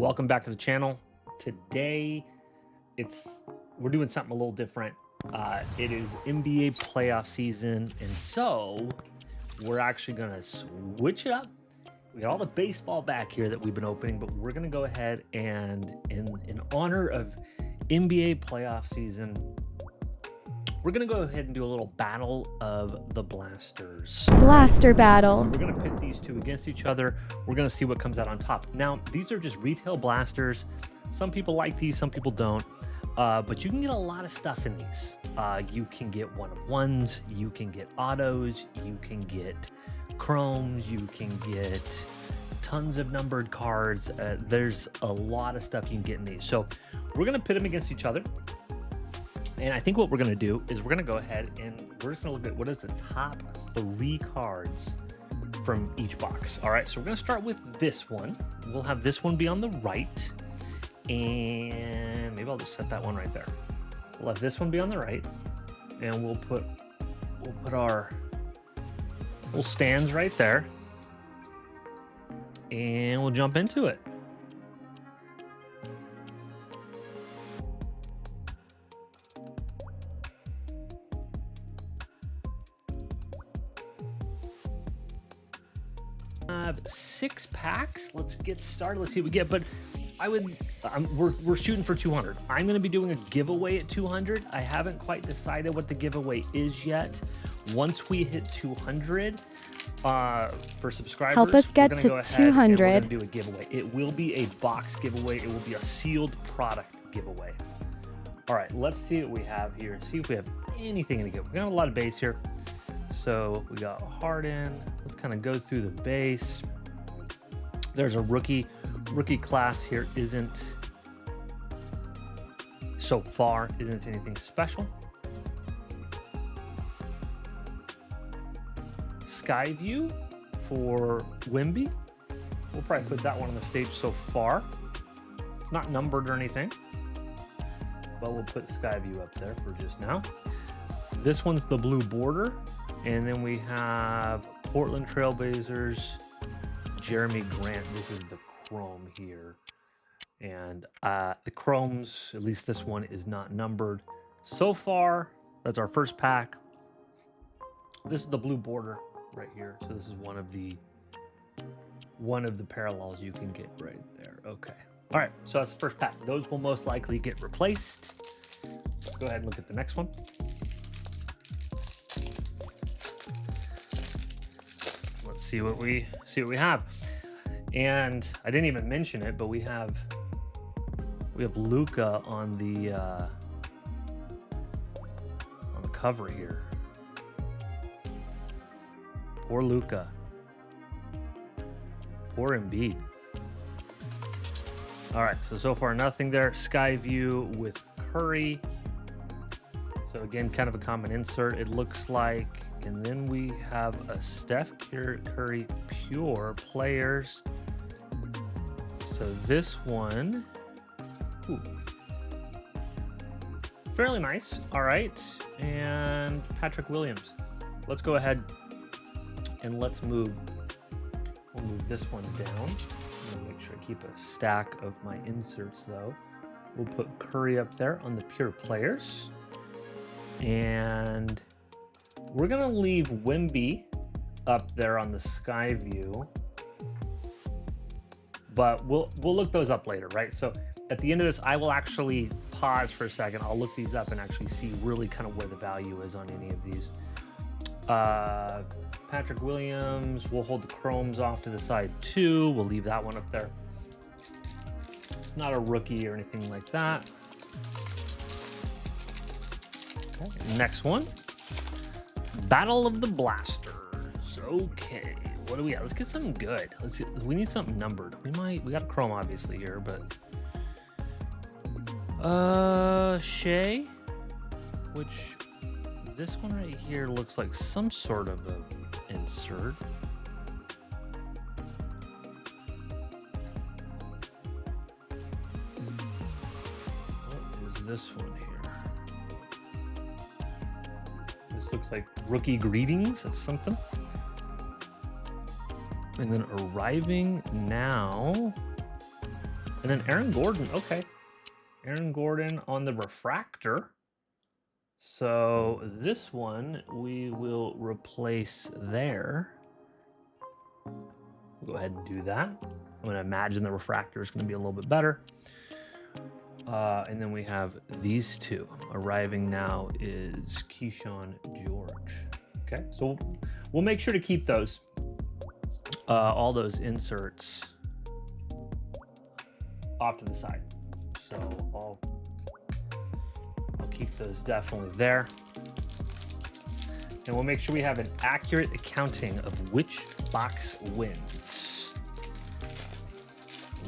Welcome back to the channel. Today we're doing something a little different. It is NBA playoff season, and so we're actually gonna switch it up. We got all the baseball back here that we've been opening, but we're gonna go ahead and in honor of NBA playoff season, we're gonna go ahead and do a little battle of the blasters. Blaster battle. So we're gonna pit these two against each other. We're gonna see what comes out on top. Now, these are just retail blasters. Some people like these, some people don't. But you can get a lot of stuff in these. You can get one-of-ones, you can get autos, you can get chromes, you can get tons of numbered cards. There's a lot of stuff you can get in these. So we're gonna pit them against each other. And I think what we're going to do is we're going to go ahead and we're just going to look at what is the top 3 cards from each box. All right, so we're going to start with this one. We'll have this one be on the right. And maybe I'll just set that one right there. We'll have this one be on the right. And we'll put our little stands right there. And we'll jump into it. Have 6 packs. Let's get started. Let's see what we get. But we're shooting for 200. I'm going to be doing a giveaway at 200. I haven't quite decided what the giveaway is yet. Once we hit 200 for subscribers, help us get to 200. We're going to do a giveaway. It will be a box giveaway. It will be a sealed product giveaway. All right, let's see what we have here. See if we have anything in the giveaway. We have a lot of base here. So we got Harden. Let's kind of go through the base. There's a rookie class here. So far isn't anything special. Skyview for Wemby. We'll probably put that one on the stage so far. It's not numbered or anything, but we'll put Skyview up there for just now. This one's the blue border. And then we have Portland Trailblazers, Jeremy Grant. This is the chrome here. And the chromes, at least this one, is not numbered. So far, that's our first pack. This is the blue border right here. So this is one of the parallels you can get right there. Okay. All right, so that's the first pack. Those will most likely get replaced. Let's go ahead and look at the next one. See what we have. And I didn't even mention it, but we have Luka on the cover here. Poor Luka. Poor Embiid. All right, so far nothing there. Skyview with Curry. So again, kind of a common insert, it looks like. And then we have a Steph Curry Pure Players. So this one, fairly nice. All right, and Patrick Williams. Let's go ahead and we'll move this one down. I'm gonna make sure I keep a stack of my inserts though. We'll put Curry up there on the Pure Players. And we're going to leave Wemby up there on the Skyview, but we'll look those up later, right? So at the end of this, I will actually pause for a second. I'll look these up and actually see really kind of where the value is on any of these. Patrick Williams, we'll hold the chromes off to the side too. We'll leave that one up there. It's not a rookie or anything like that. Okay, next one. Battle of the Blasters. Okay, what do we have? Let's get something good. Let's see. We need something numbered. We got a chrome obviously here, but Shea, which this one right here looks like some sort of a insert. What is this one here? This looks like rookie greetings. That's something. And then arriving now. And then Aaron Gordon. Okay. Aaron Gordon on the refractor. So this one we will replace there. We'll go ahead and do that. I'm going to imagine the refractor is going to be a little bit better. And then we have these two. Arriving now is Keyshawn George. Okay, so we'll make sure to keep those, all those inserts off to the side. So I'll keep those definitely there. And we'll make sure we have an accurate accounting of which box wins.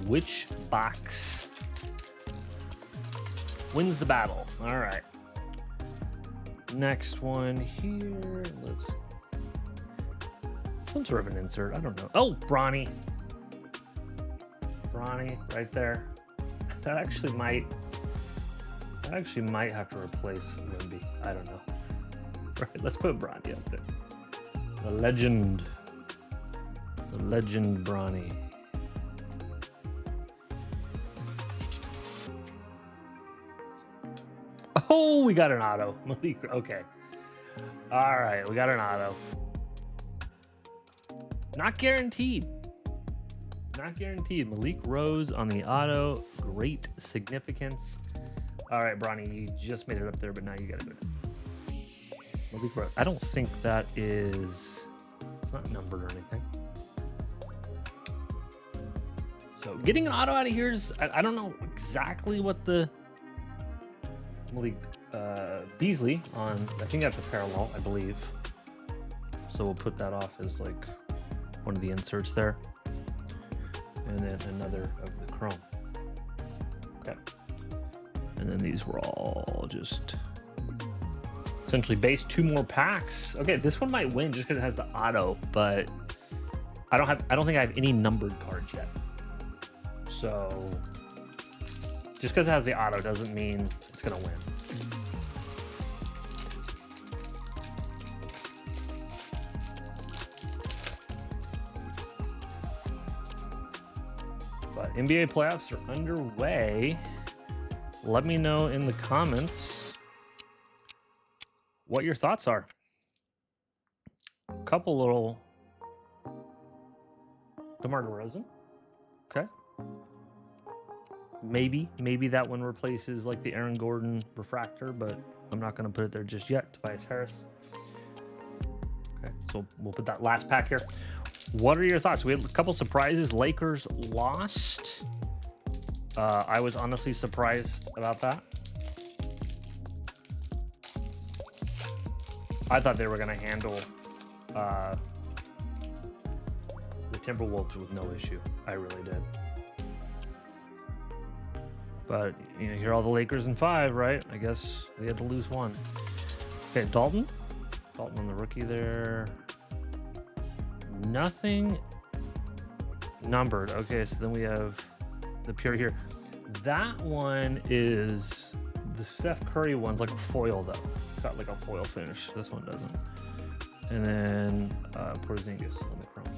Which box wins the battle. All right. Next one here. Let's some sort of an insert. I don't know. Oh, Bronny. Bronny right there. That actually might have to replace Wemby. I don't know. Right, let's put Bronny up there. The legend Bronny. Oh, we got an auto. Malik, okay. All right, we got an auto. Not guaranteed. Not guaranteed. Malik Rose on the auto. Great significance. All right, Bronny, you just made it up there, but now you got to go down. Malik Rose. I don't think that is... It's not numbered or anything. So getting an auto out of here is... I don't know exactly what the... Malik Beasley on... I think that's a parallel, I believe. So we'll put that off as like one of the inserts there. And then another of the chrome. Okay. And then these were all just essentially base. 2 more packs. Okay, this one might win just because it has the auto, but I don't think I have any numbered cards yet. So just because it has the auto doesn't mean it's gonna win. But NBA playoffs are underway. Let me know in the comments what your thoughts are. A couple little DeMar DeRozan. Okay. Maybe that one replaces like the Aaron Gordon refractor, but I'm not going to put it there just yet. Tobias Harris. Okay, so we'll put that last pack here. What are your thoughts? We had a couple surprises. Lakers lost. I was honestly surprised about that. I thought they were going to handle the Timberwolves with no issue. I really did. But you know, here are all the Lakers in 5, right? I guess they had to lose 1. Okay, Dalton on the rookie there. Nothing numbered. Okay, so then we have the pure here. That one is the Steph Curry one's like a foil though. It's got like a foil finish. This one doesn't. And then Porzingis on the chrome.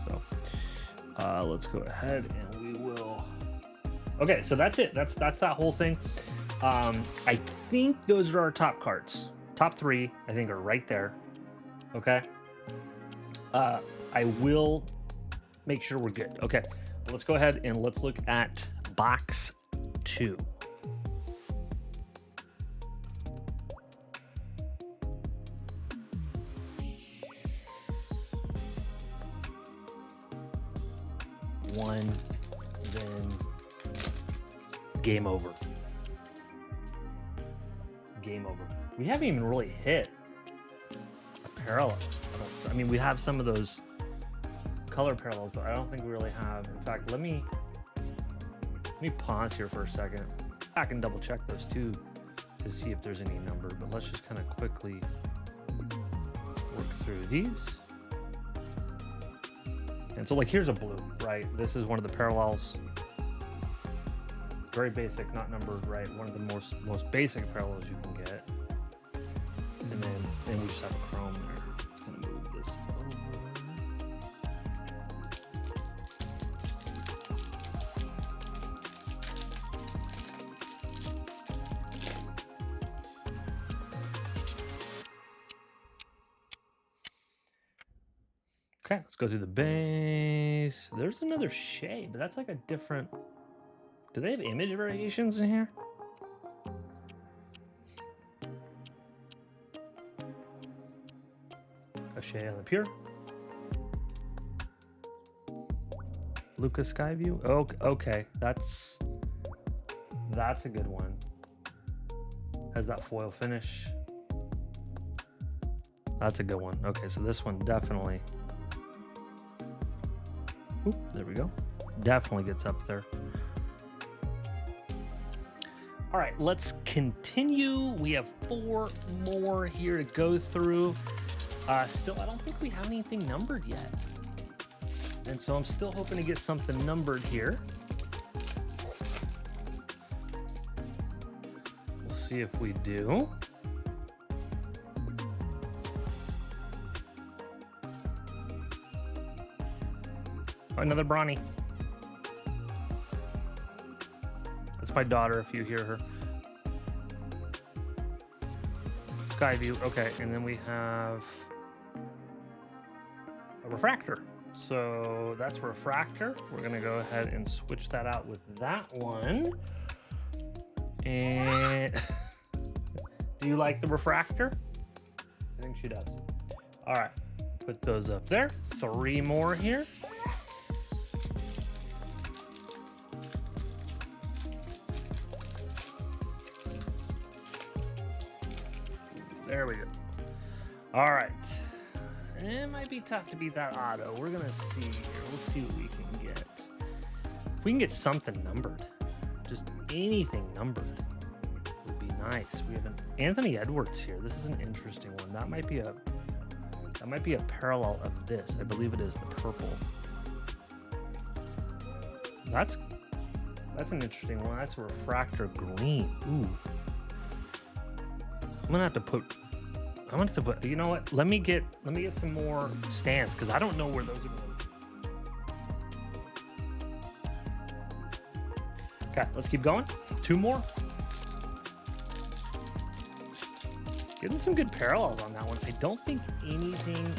So let's go ahead and we will. Okay, so that's it. That's that whole thing. I think those are our top cards. Top 3, I think, are right there. Okay. I will make sure we're good. Okay, let's go ahead and let's look at box 2. One, then game over. Game over. We haven't even really hit a parallel. I mean, we have some of those color parallels, but I don't think we really have. In fact, let me pause here for a second. I can double check those too to see if there's any number, but let's just kind of quickly work through these. And so like here's a blue, right? This is one of the parallels. Very basic, not numbered, right? One of the most basic parallels you can get. And then we just have a chrome there. It's gonna move this over. Okay, let's go through the base. There's another shade, but that's like a different... Do they have image variations in here? A shade on the pure. Lucas Skyview. Oh, okay, that's a good one. Has that foil finish. That's a good one. Okay, so this one definitely. Oop, there we go. Definitely gets up there. All right, let's continue. We have 4 more here to go through. Still, I don't think we have anything numbered yet. And so I'm still hoping to get something numbered here. We'll see if we do. Another Bronny. That's my daughter, if you hear her. Skyview. Okay, and then we have a refractor. So that's refractor. We're going to go ahead and switch that out with that one. And do you like the refractor? I think she does. All right, put those up there. 3 more here. There we go. All right. It might be tough to beat that auto. We're going to see here. We'll see what we can get. If we can get something numbered, just anything numbered would be nice. We have an Anthony Edwards here. This is an interesting one. That might be a parallel of this. I believe it is the purple. That's an interesting one. That's a refractor green. Ooh. I'm gonna have to put, you know what? Let me get some more stands because I don't know where those are going. Okay, let's keep going. 2 more. Getting some good parallels on that one. I don't think anything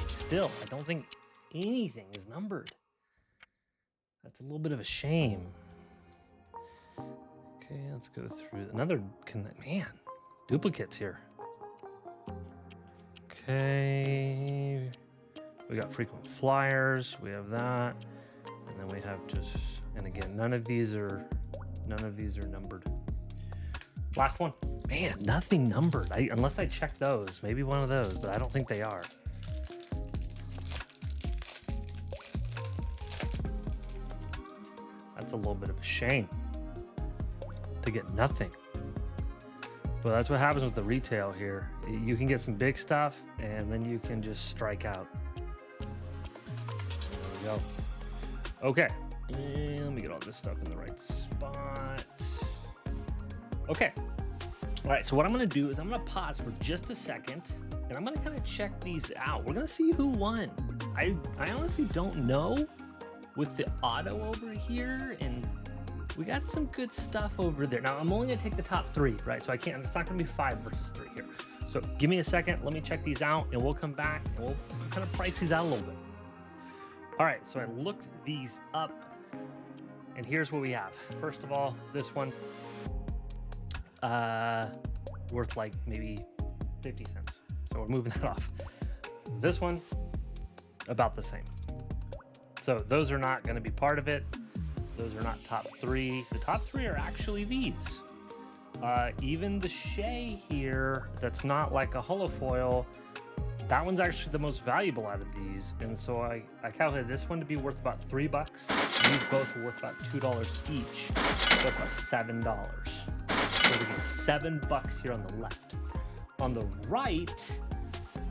is numbered. That's a little bit of a shame. Okay, let's go through another, man, duplicates here. Okay, we got frequent flyers, we have that, and then we have and again, none of these are numbered. Last one. Man, nothing numbered. Unless I check those, maybe one of those, but I don't think they are. That's a little bit of a shame to get nothing. But that's what happens with the retail here. You can get some big stuff, and then you can just strike out. There we go. Okay, and let me get all this stuff in the right spot. Okay. All right, so what I'm gonna do is I'm gonna pause for just a second, and I'm gonna kind of check these out. We're gonna see who won. I honestly don't know with the auto over here, and we got some good stuff over there. Now, I'm only gonna take the top 3, right? So it's not gonna be 5 versus 3 here. So give me a second, let me check these out, and we'll come back, and we'll kind of price these out a little bit. All right, so I looked these up, and here's what we have. First of all, this one, worth like maybe 50 cents. So we're moving that off. This one, about the same. So those are not gonna be part of it. Those are not top 3. The top 3 are actually these. Even the Shea here, that's not like a holofoil, that one's actually the most valuable out of these. And so I calculated this one to be worth about $3. These both are worth about $2 each. So that's about $7. So we get $7 here on the left. On the right,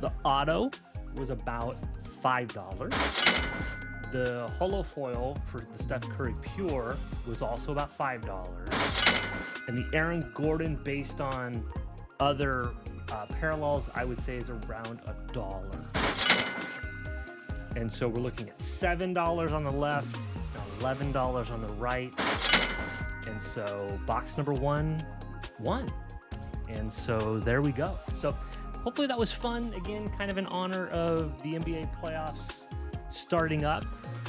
the auto was about $5. The holofoil for the Steph Curry Pure was also about $5. And the Aaron Gordon, based on other parallels, I would say is around $1. And so we're looking at $7 on the left, $11 on the right. And so box number 1 won. And so there we go. So hopefully that was fun. Again, kind of in honor of the NBA playoffs starting up.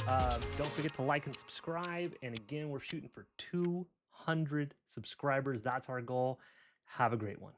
Don't forget to like and subscribe. And again, we're shooting for 200 subscribers. That's our goal. Have a great one.